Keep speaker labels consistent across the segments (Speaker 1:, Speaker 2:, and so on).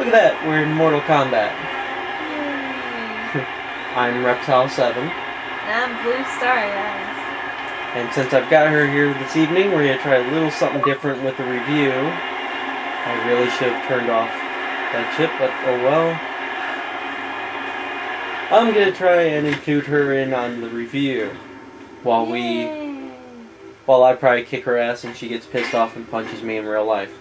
Speaker 1: at that, we're in Mortal Kombat. I'm Reptile 7.
Speaker 2: And I'm Blue Star, guys.
Speaker 1: And since I've got her here this evening, we're going to try a little something different with the review. I really should have turned off that chip, but oh well. I'm going to try and include her in on the review. While I probably kick her ass and she gets pissed off and punches me in real life.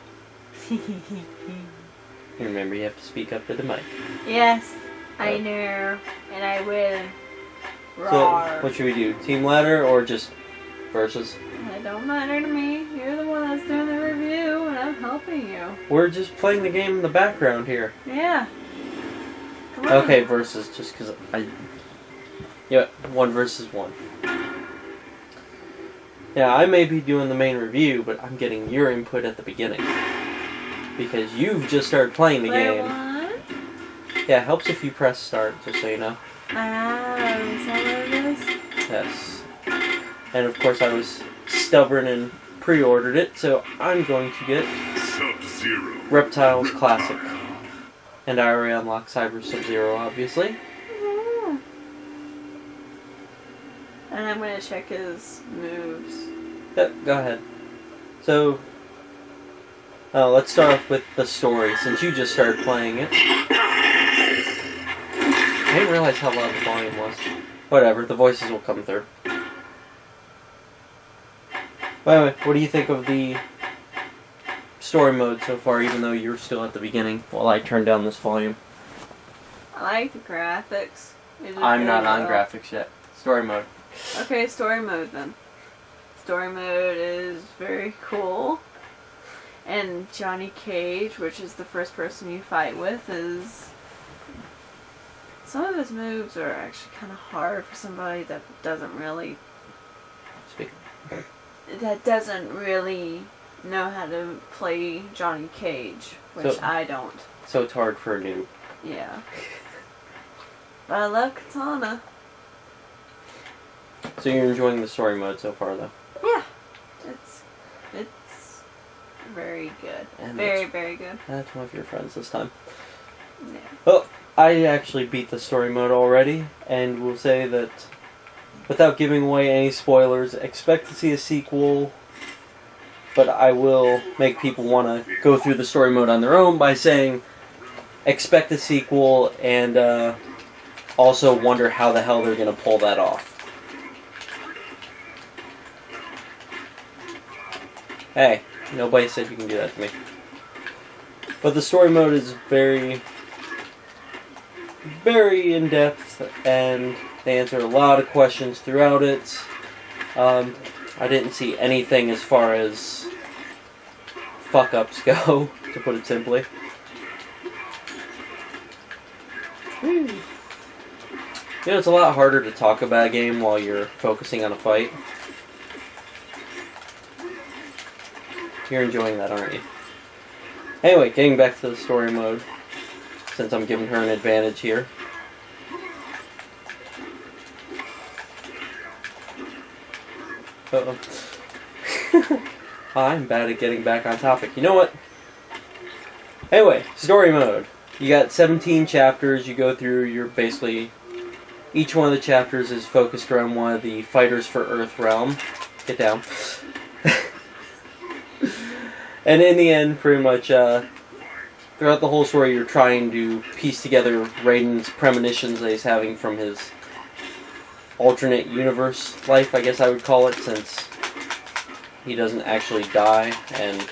Speaker 1: Remember, you have to speak up to the mic.
Speaker 2: Yes, I know, and I will. Roar.
Speaker 1: So, what should we do? Team ladder or just versus?
Speaker 2: It don't matter to me. You're the one that's doing the review, and I'm helping you.
Speaker 1: We're just playing the game in the background here.
Speaker 2: Yeah. Come on.
Speaker 1: Okay, versus, just because Yeah, 1 versus 1. Yeah, I may be doing the main review, but I'm getting your input at the beginning. Because you've just started playing the game.
Speaker 2: What?
Speaker 1: Yeah, it helps if you press start, just so you know.
Speaker 2: Ah, is that what it is?
Speaker 1: Yes. And of course I was stubborn and pre-ordered it, so I'm going to get
Speaker 3: Sub-Zero.
Speaker 1: Reptiles Classic. And I already unlocked Cyber Sub-Zero, obviously.
Speaker 2: Mm. And I'm going to check his moves.
Speaker 1: Yep, go ahead. So, let's start off with the story, since you just started playing it. I didn't realize how loud the volume was. Whatever, the voices will come through. By the way, what do you think of the story mode so far, even though you're still at the beginning, while I turn down this volume?
Speaker 2: I like the graphics.
Speaker 1: I'm not on graphics yet. Story mode.
Speaker 2: Okay, story mode then. Story mode is very cool. And Johnny Cage, which is the first person you fight with, is... Some of his moves are actually kind of hard for somebody that doesn't really...
Speaker 1: Speak.
Speaker 2: That doesn't really know how to play Johnny Cage, which
Speaker 1: So-
Speaker 2: I don't.
Speaker 1: So it's hard for a noob.
Speaker 2: Yeah. But I love Katana.
Speaker 1: So you're enjoying the story mode so far, though?
Speaker 2: Yeah. It's very good.
Speaker 1: And
Speaker 2: Very good.
Speaker 1: That's one of your friends this time.
Speaker 2: Yeah.
Speaker 1: Well, I actually beat the story mode already, and will say that, without giving away any spoilers, expect to see a sequel, but I will make people want to go through the story mode on their own by saying, expect a sequel, and also wonder how the hell they're going to pull that off. Hey, nobody said you can do that to me. But the story mode is very in-depth, and they answer a lot of questions throughout it. I didn't see anything as far as fuck-ups go, to put it simply. You know, it's a lot harder to talk about a game while you're focusing on a fight. You're enjoying that, aren't you? Anyway, getting back to the story mode, since I'm giving her an advantage here. Uh-oh. I'm bad at getting back on topic. You know what? Anyway, story mode. You got 17 chapters you go through. You're basically... Each one of the chapters is focused around one of the fighters for Earth Realm. Get down. And in the end, pretty much, throughout the whole story, you're trying to piece together Raiden's premonitions that he's having from his alternate universe life, I guess I would call it, since he doesn't actually die, and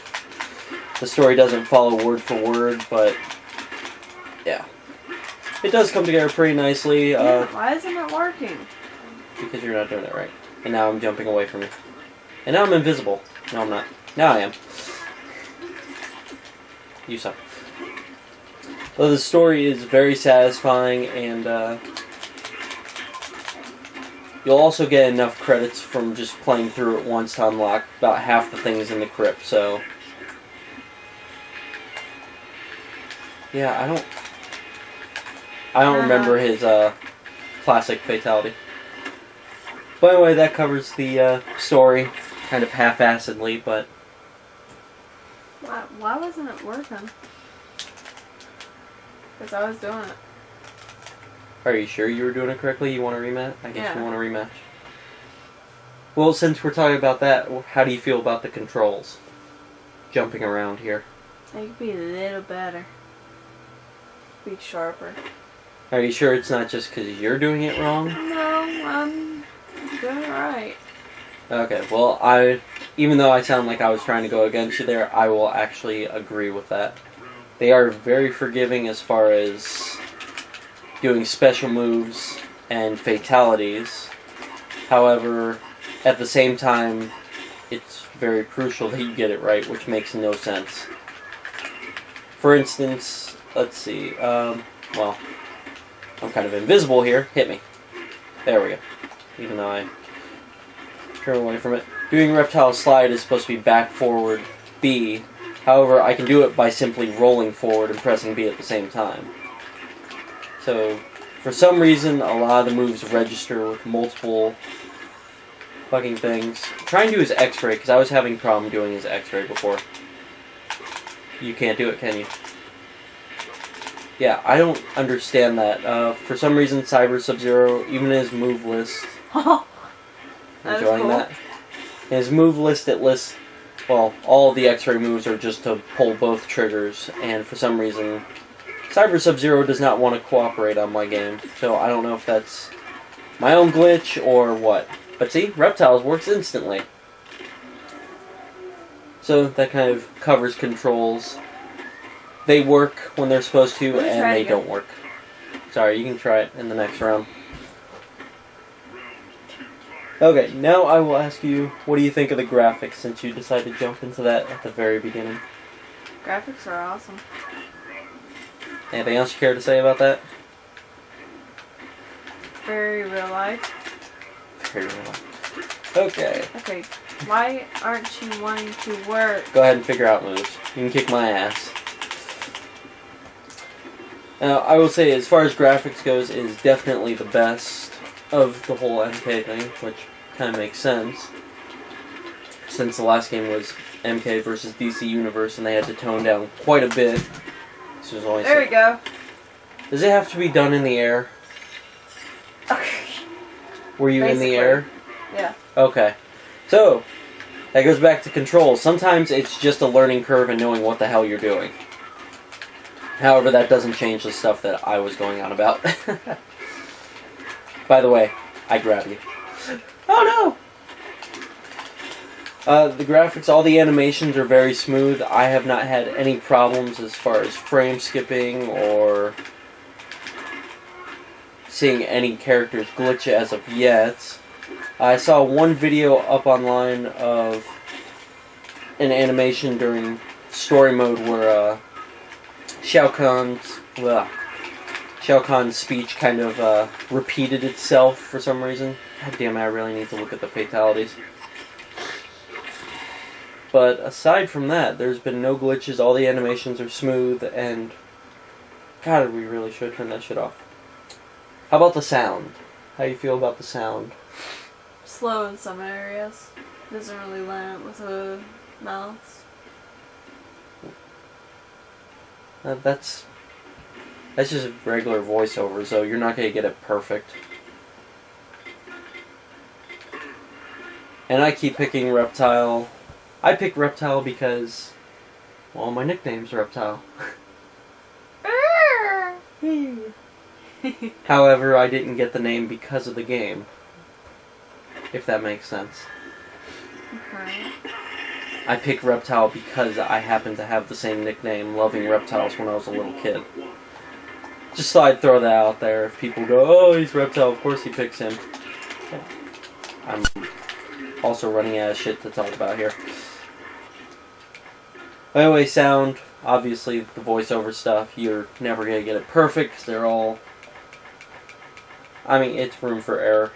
Speaker 1: the story doesn't follow word for word, but yeah. It does come together pretty nicely.
Speaker 2: Why isn't it working?
Speaker 1: Because you're not doing it right. And now I'm jumping away from you. And now I'm invisible. No, I'm not. Now I am. You suck. Well, the story is very satisfying, and you'll also get enough credits from just playing through it once to unlock about half the things in the crypt, so... Yeah, I don't remember his classic fatality. But anyway, that covers the story, kind of half-assedly, but...
Speaker 2: Why wasn't it working? Because I was doing it.
Speaker 1: Are you sure you were doing it correctly? You want a rematch? I guess
Speaker 2: Yeah.
Speaker 1: you want a rematch. Well, since we're talking about that, how do you feel about the controls? Jumping around here.
Speaker 2: They could be a little better. Be sharper.
Speaker 1: Are you sure it's not just because you're doing it wrong?
Speaker 2: No, I'm doing it right.
Speaker 1: Okay, well, even though I sound like I was trying to go against you there, I will actually agree with that. They are very forgiving as far as doing special moves and fatalities. However, at the same time, it's very crucial that you get it right, which makes no sense. For instance, let's see, well, I'm kind of invisible here. Hit me. There we go. Even though I turn away from it. Doing reptile slide is supposed to be back, forward, B. However, I can do it by simply rolling forward and pressing B at the same time. So, for some reason, a lot of the moves register with multiple fucking things. Try and do his X-ray, because I was having a problem doing his X-ray before. You can't do it, can you? Yeah, I don't understand that. For some reason, Cyber Sub-Zero, even in his move list...
Speaker 2: That is
Speaker 1: enjoying
Speaker 2: cool.
Speaker 1: that? In his move list, it lists... Well, all of the X-ray moves are just to pull both triggers, and for some reason, Cyber Sub-Zero does not want to cooperate on my game. So I don't know if that's my own glitch or what. But see, Reptiles works instantly. So that kind of covers controls. They work when they're supposed to, and they don't work. Sorry, you can try it in the next round. Okay, now I will ask you, what do you think of the graphics, since you decided to jump into that at the very beginning?
Speaker 2: Graphics are awesome.
Speaker 1: Anything else you care to say about that?
Speaker 2: Very real life.
Speaker 1: Very well. Okay.
Speaker 2: Okay, why aren't you wanting to work?
Speaker 1: Go ahead and figure out moves. You can kick my ass. Now, I will say, as far as graphics goes, it is definitely the best of the whole MK thing, which kind of makes sense, since the last game was MK versus DC Universe, and they had to tone down quite a bit. This was only
Speaker 2: There we go.
Speaker 1: Does it have to be done in the air?
Speaker 2: Okay.
Speaker 1: Were you in the air?
Speaker 2: Yeah.
Speaker 1: Okay. So, that goes back to controls. Sometimes it's just a learning curve and knowing what the hell you're doing. However, that doesn't change the stuff that I was going on about. By the way, I grab you. Oh no! The graphics, all the animations are very smooth. I have not had any problems as far as frame skipping or seeing any characters glitch as of yet. I saw one video up online of an animation during story mode where Shao Kahn's speech kind of repeated itself for some reason. God damn it, I really need to look at the fatalities. But aside from that, there's been no glitches, all the animations are smooth, and... God, we really should turn that shit off. How about the sound? How do you feel about the sound?
Speaker 2: Slow in some areas. Doesn't really line up with the mouths.
Speaker 1: That's just regular voiceover, so you're not going to get it perfect. And I keep picking Reptile. I pick Reptile because, well, my nickname's Reptile. However, I didn't get the name because of the game. If that makes sense.
Speaker 2: Okay.
Speaker 1: I picked Reptile because I happen to have the same nickname, loving reptiles, when I was a little kid. Just thought I'd throw that out there. If people go, oh, he's Reptile, of course he picks him. Yeah. I'm also running out of shit to talk about here. Anyway, sound, obviously the voiceover stuff, you're never going to get it perfect, because they're all... I mean, it's room for error.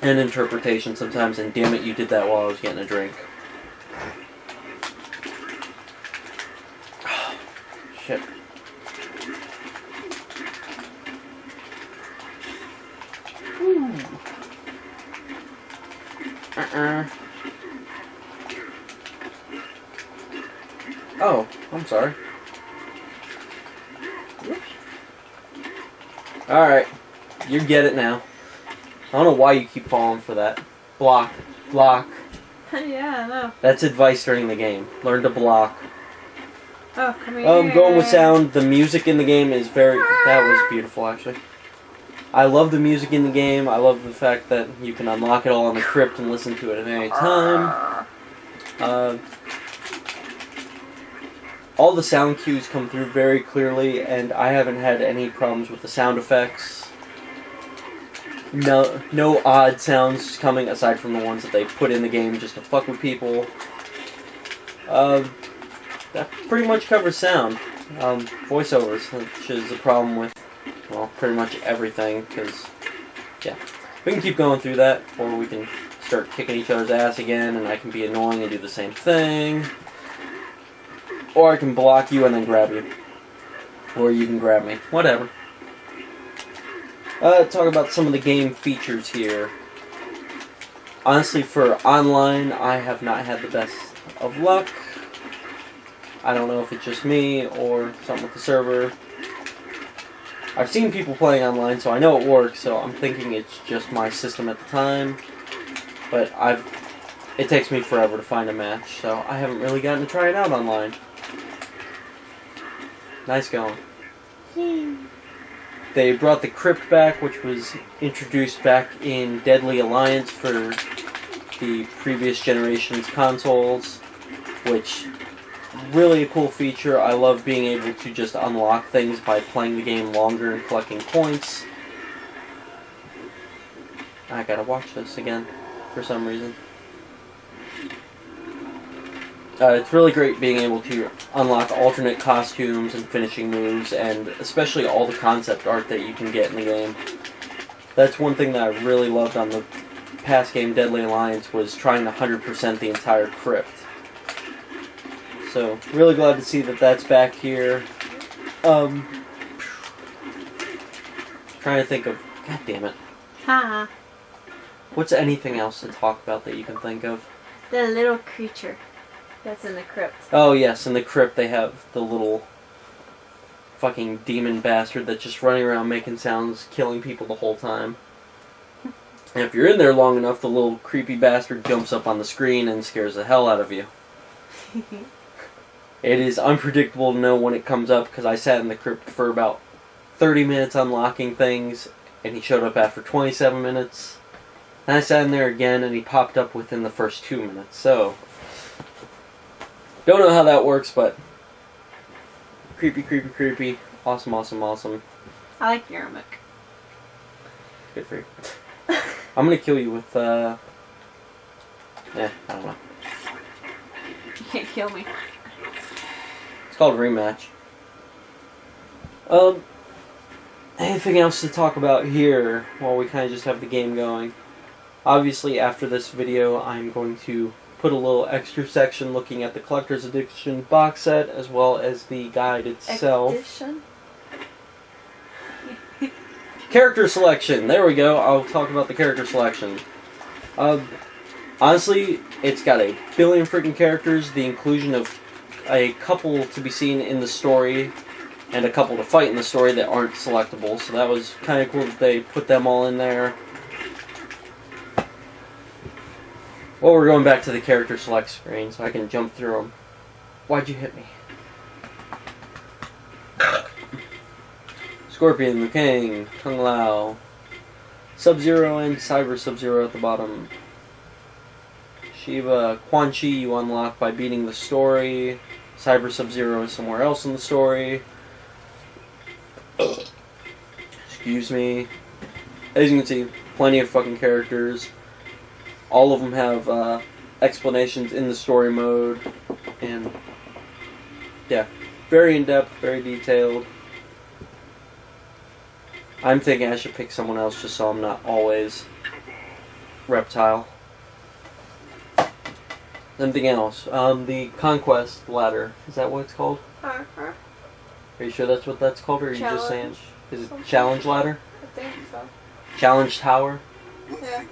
Speaker 1: And interpretation sometimes, and damn it, you did that while I was getting a drink. Shit. Oh, I'm sorry. Alright. You get it now. I don't know why you keep falling for that. Block. Block.
Speaker 2: Yeah, I know.
Speaker 1: That's advice during the game. Learn to block.
Speaker 2: Oh, come here.
Speaker 1: Going with sound, the music in the game is very... That was beautiful, actually. I love the music in the game. I love the fact that you can unlock it all on the crypt and listen to it at any time. All the sound cues come through very clearly, and I haven't had any problems with the sound effects. No odd sounds coming aside from the ones that they put in the game just to fuck with people. That pretty much covers sound. Voiceovers, which is a problem with, well, pretty much everything, because, yeah. We can keep going through that, or we can start kicking each other's ass again, and I can be annoying and do the same thing. Or I can block you and then grab you. Or you can grab me. Whatever. Talk about some of the game features here. Honestly, for online, I have not had the best of luck. I don't know if it's just me or something with the server. I've seen people playing online, so I know it works, so I'm thinking it's just my system at the time. But it takes me forever to find a match, so I haven't really gotten to try it out online. Nice going. They brought the crypt back, which was introduced back in Deadly Alliance for the previous generation's consoles, which, really a cool feature. I love being able to just unlock things by playing the game longer and collecting points. I gotta watch this again, for some reason. It's really great being able to unlock alternate costumes and finishing moves, and especially all the concept art that you can get in the game. That's one thing that I really loved on the past game, Deadly Alliance, was trying to 100% the entire crypt. So, really glad to see that that's back here. Trying to think of... God damn it.
Speaker 2: Haha.
Speaker 1: What's anything else to talk about that you can think of?
Speaker 2: The little creature that's in the crypt.
Speaker 1: Oh yes, in the crypt they have the little fucking demon bastard that's just running around making sounds, killing people the whole time. And if you're in there long enough, the little creepy bastard jumps up on the screen and scares the hell out of you. It is unpredictable to know when it comes up, because I sat in the crypt for about 30 minutes unlocking things, and he showed up after 27 minutes. And I sat in there again, and he popped up within the first 2 minutes, so... Don't know how that works, but... Creepy, creepy, creepy. Awesome, awesome, awesome.
Speaker 2: I like Yarmuk.
Speaker 1: Good for you. I'm gonna kill you with, I don't know.
Speaker 2: You can't kill me.
Speaker 1: It's called Rematch. Anything else to talk about here while we kind of just have the game going? Obviously, after this video, I'm going to put a little extra section looking at the Collector's Edition box set, as well as the guide itself.
Speaker 2: Edition?
Speaker 1: Character selection! There we go, I'll talk about the character selection. Honestly, it's got a billion freaking characters, the inclusion of a couple to be seen in the story, and a couple to fight in the story that aren't selectable, so that was kind of cool that they put them all in there. Well, we're going back to the character select screen, so I can jump through them. Why'd you hit me? Scorpion, Liu Kang, Kung Lao, Sub-Zero and Cyber Sub-Zero at the bottom. Shiva, Quan Chi you unlock by beating the story. Cyber Sub-Zero is somewhere else in the story. Excuse me. As you can see, plenty of fucking characters. All of them have explanations in the story mode, and yeah, very in-depth, very detailed. I'm thinking I should pick someone else just so I'm not always Reptile. Something else, the Conquest Ladder, is that what it's called? Are you sure that's what that's called, or are you just saying, is it Challenge Ladder?
Speaker 2: I think so.
Speaker 1: Challenge Tower?
Speaker 2: Yeah.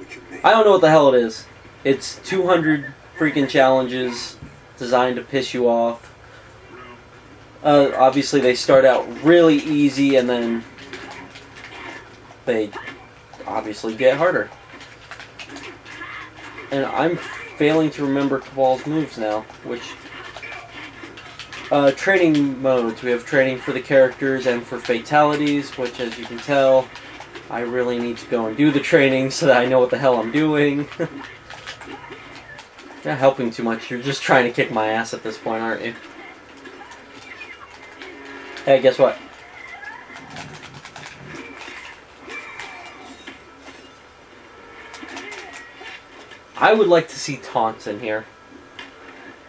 Speaker 1: I don't know what the hell it is. It's 200 freaking challenges designed to piss you off. Obviously they start out really easy and then they obviously get harder. And I'm failing to remember Cabal's moves now, which... training modes. We have training for the characters and for fatalities, which, as you can tell, I really need to go and do the training so that I know what the hell I'm doing. You're not helping too much. You're just trying to kick my ass at this point, aren't you? Hey, guess what? I would like to see taunts in here.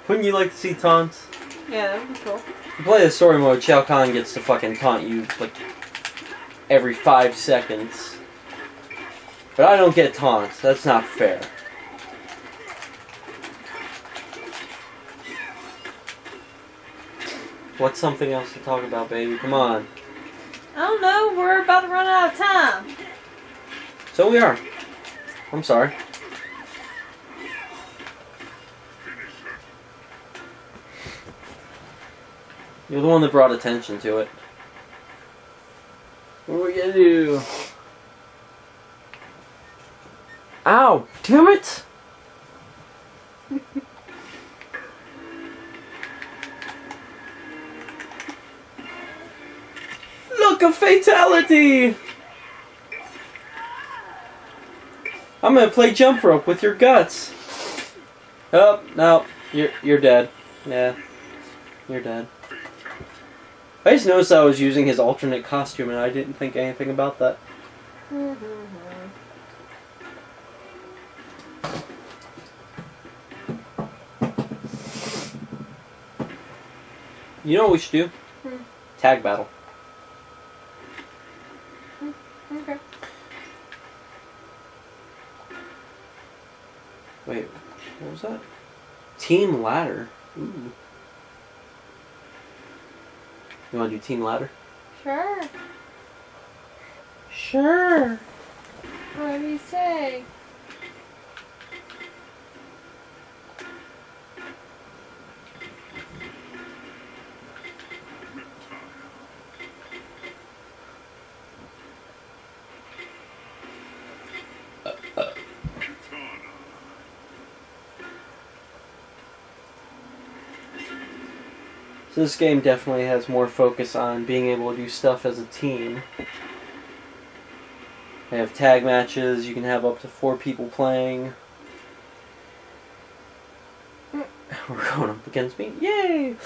Speaker 1: Wouldn't you like to see taunts?
Speaker 2: Yeah, that would be cool.
Speaker 1: You play the story mode, Shao Kahn gets to fucking taunt you like every 5 seconds. But I don't get taunts. That's not fair. What's something else to talk about, baby? Come on.
Speaker 2: I don't know. We're about to run out of time.
Speaker 1: So we are. I'm sorry. You're the one that brought attention to it. What are we gonna do? Ow! Damn it! Look, a fatality! I'm gonna play jump rope with your guts. Oh, no. You're dead. Yeah. You're dead. I just noticed I was using his alternate costume and I didn't think anything about that. You know what we should do? Tag battle.
Speaker 2: Okay.
Speaker 1: Wait, what was that? Team ladder. Ooh. You want to do team ladder?
Speaker 2: Sure.
Speaker 1: Sure.
Speaker 2: What do you say?
Speaker 1: So this game definitely has more focus on being able to do stuff as a team. They have tag matches, you can have up to 4 people playing. We're going up against me. Yay!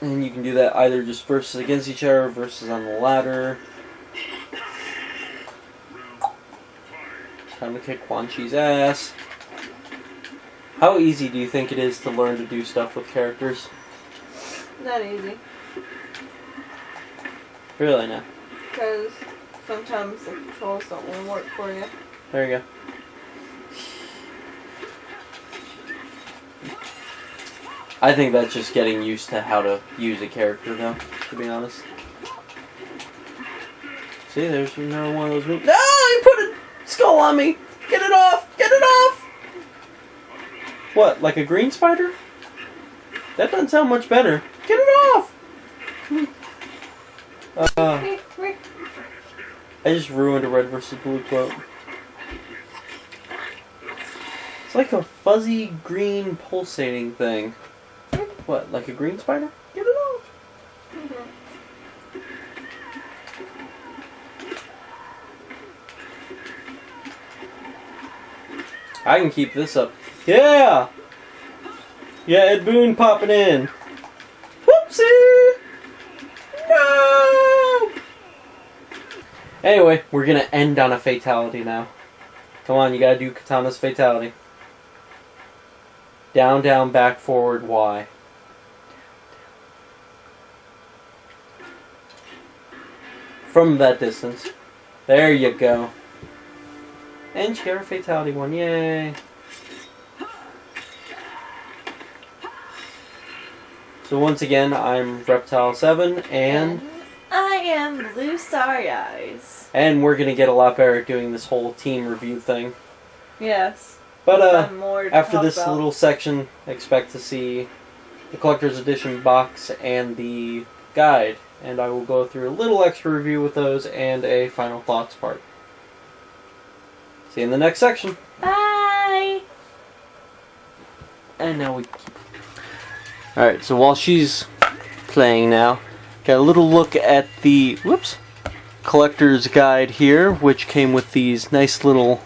Speaker 1: And you can do that either just versus against each other, versus on the ladder. Time to kick Quan Chi's ass. How easy do you think it is to learn to do stuff with characters?
Speaker 2: Not easy.
Speaker 1: Really not.
Speaker 2: Because sometimes the controls don't want to work for you.
Speaker 1: There you go. I think that's just getting used to how to use a character, though, to be honest. See, there's another one of those moves. No! You put a skull on me! Get it off! Get it off! What, like a green spider? That doesn't sound much better. Get it off! I just ruined a red versus blue quote. It's like a fuzzy green pulsating thing. What, like a green spider? Get it off! I can keep this up. Yeah! Yeah, Ed Boon popping in. Whoopsie! No! Anyway, we're gonna end on a fatality now. Come on, you gotta do Katana's fatality. Down, down, back, forward, Y. From that distance. There you go. And you got a fatality one, yay! So once again, I'm Reptile7, and
Speaker 2: I am Blue Starry Eyes.
Speaker 1: And we're gonna get a lot better at doing this whole team review thing.
Speaker 2: Yes.
Speaker 1: But
Speaker 2: after
Speaker 1: this little section, expect to see the collector's edition box and the guide and I will go through a little extra review with those and a final thoughts part. See you in the next section.
Speaker 2: Bye!
Speaker 1: And now we... Alright, so while she's playing now, got a little look at the collector's guide here, which came with these nice little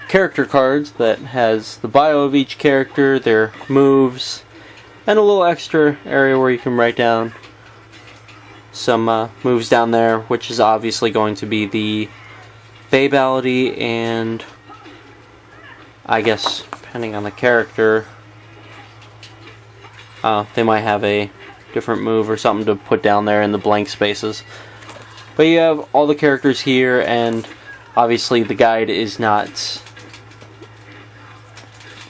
Speaker 1: character cards that has the bio of each character, their moves, and a little extra area where you can write down some moves down there, which is obviously going to be the Babality, and I guess depending on the character, they might have a different move or something to put down there in the blank spaces. But you have all the characters here, and obviously the guide is not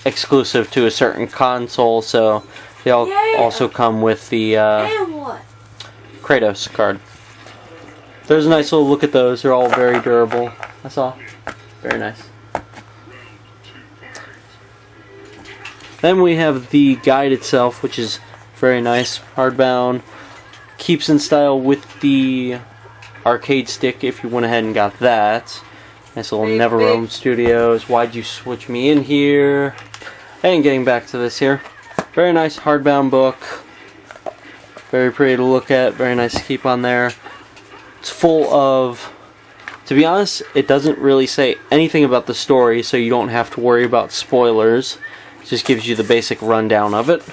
Speaker 1: exclusive to a certain console, so they all also come with the Kratos card. There's a nice little look at those. They're all very durable. That's all. Very nice. Then we have the guide itself, which is very nice. Hardbound. Keeps in style with the arcade stick if you went ahead and got that. Nice little NeverRoam Studios. Why'd you switch me in here? And getting back to this here. Very nice hardbound book. Very pretty to look at. Very nice to keep on there. It's full of... To be honest, it doesn't really say anything about the story, so you don't have to worry about spoilers. It just gives you the basic rundown of it.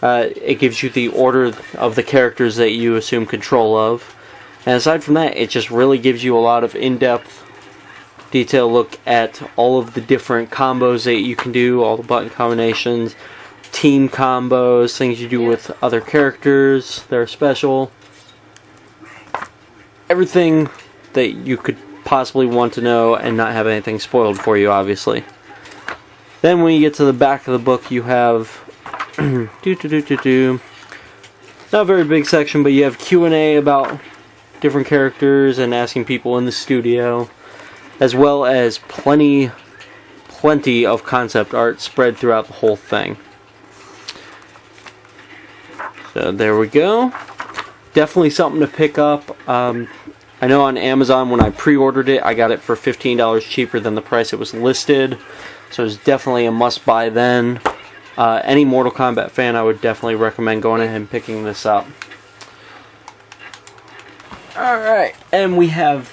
Speaker 1: It gives you the order of the characters that you assume control of. And aside from that, it just really gives you a lot of in-depth, detailed look at all of the different combos that you can do, all the button combinations, team combos, things you do with other characters that are special. Everything that you could possibly want to know and not have anything spoiled for you, obviously. Then when you get to the back of the book, you have not a very big section, but you have Q&A about different characters and asking people in the studio, as well as plenty of concept art spread throughout the whole thing. So there we go. Definitely something to pick up. I know on Amazon when I pre-ordered it, I got it for $15 cheaper than the price it was listed. So it's definitely a must-buy then. Any Mortal Kombat fan, I would definitely recommend going ahead and picking this up. Alright, and we have...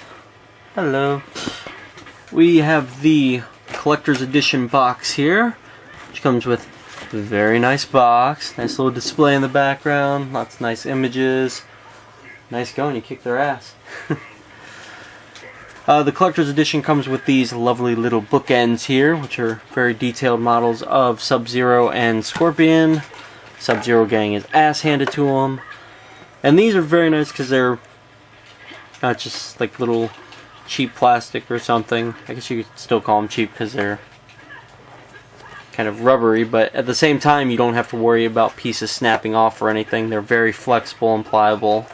Speaker 1: Hello. We have the Collector's Edition box here, which comes with a very nice box. Nice little display in the background. Lots of nice images. Nice going, you kicked their ass. The Collector's Edition comes with these lovely little bookends here, which are very detailed models of Sub-Zero and Scorpion. Sub-Zero getting his ass handed to him. And these are very nice because they're not just like little cheap plastic or something. I guess you could still call them cheap because they're kind of rubbery, but at the same time you don't have to worry about pieces snapping off or anything. They're very flexible and pliable.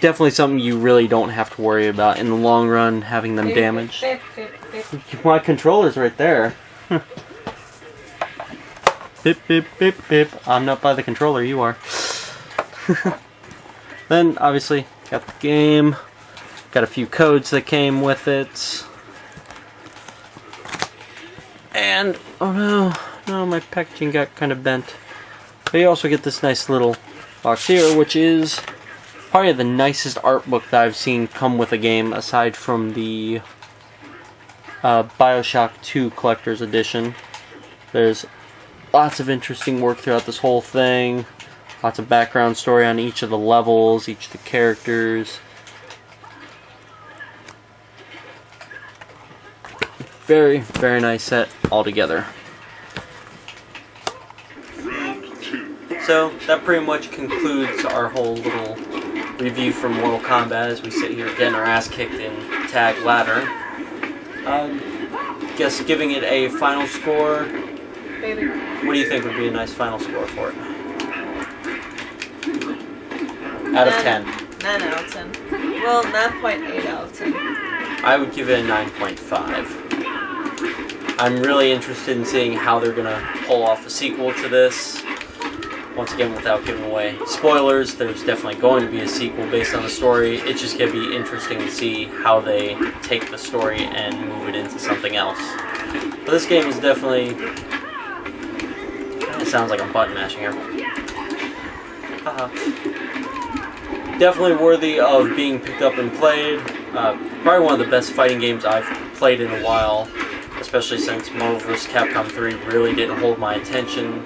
Speaker 1: Definitely something you really don't have to worry about in the long run, having them damaged. My controller's right there. Bip, bip, bip, bip. I'm not by the controller, you are. Then, obviously, got the game. Got a few codes that came with it. And, oh no, my packaging got kind of bent. But you also get this nice little box here, which is probably the nicest art book that I've seen come with a game, aside from the Bioshock 2 Collector's Edition. There's lots of interesting work throughout this whole thing. Lots of background story on each of the levels, each of the characters. Very, very nice set altogether. So, that pretty much concludes our whole little review from Mortal Kombat as we sit here getting our ass kicked in Tag Ladder. Guess giving it a final score.
Speaker 2: Baby.
Speaker 1: What do you think would be a nice final score for it? Out of 10.
Speaker 2: 9 out of 10. Well, 9.8 out of 10.
Speaker 1: I would give it a 9.5. I'm really interested in seeing how they're going to pull off a sequel to this. Once again, without giving away spoilers, there's definitely going to be a sequel based on the story. It's just going to be interesting to see how they take the story and move it into something else. But this game is definitely... It sounds like I'm button mashing here. Definitely worthy of being picked up and played. Probably one of the best fighting games I've played in a while, especially since Marvel vs. Capcom 3 really didn't hold my attention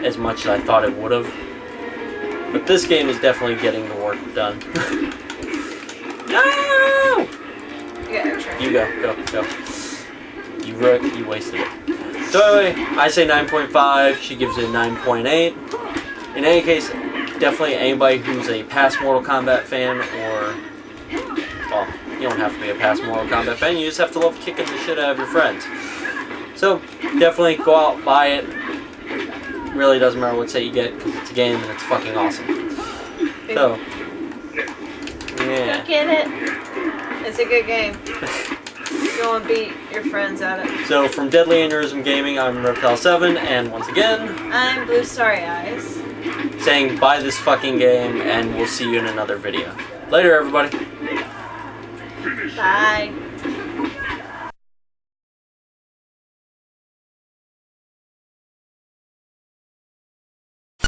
Speaker 1: as much as I thought it would have. But this game is definitely getting the work done. No!
Speaker 2: Yeah,
Speaker 1: You go. You wasted it. So anyway, I say 9.5, she gives it a 9.8. In any case, definitely anybody who's a past Mortal Kombat fan, or, well, you don't have to be a past Mortal Kombat fan, you just have to love kicking the shit out of your friends. So, definitely go out, buy it. Really doesn't matter what set you get, because it's a game and it's fucking awesome. So, yeah.
Speaker 2: Go get it. It's a good game. You want to beat your friends at it.
Speaker 1: So, from Deadly Aneurysm Gaming, I'm Reptile7, and once again,
Speaker 2: I'm Blue Starry Eyes.
Speaker 1: saying buy this fucking game, and we'll see you in another video. Later, everybody.
Speaker 2: Bye.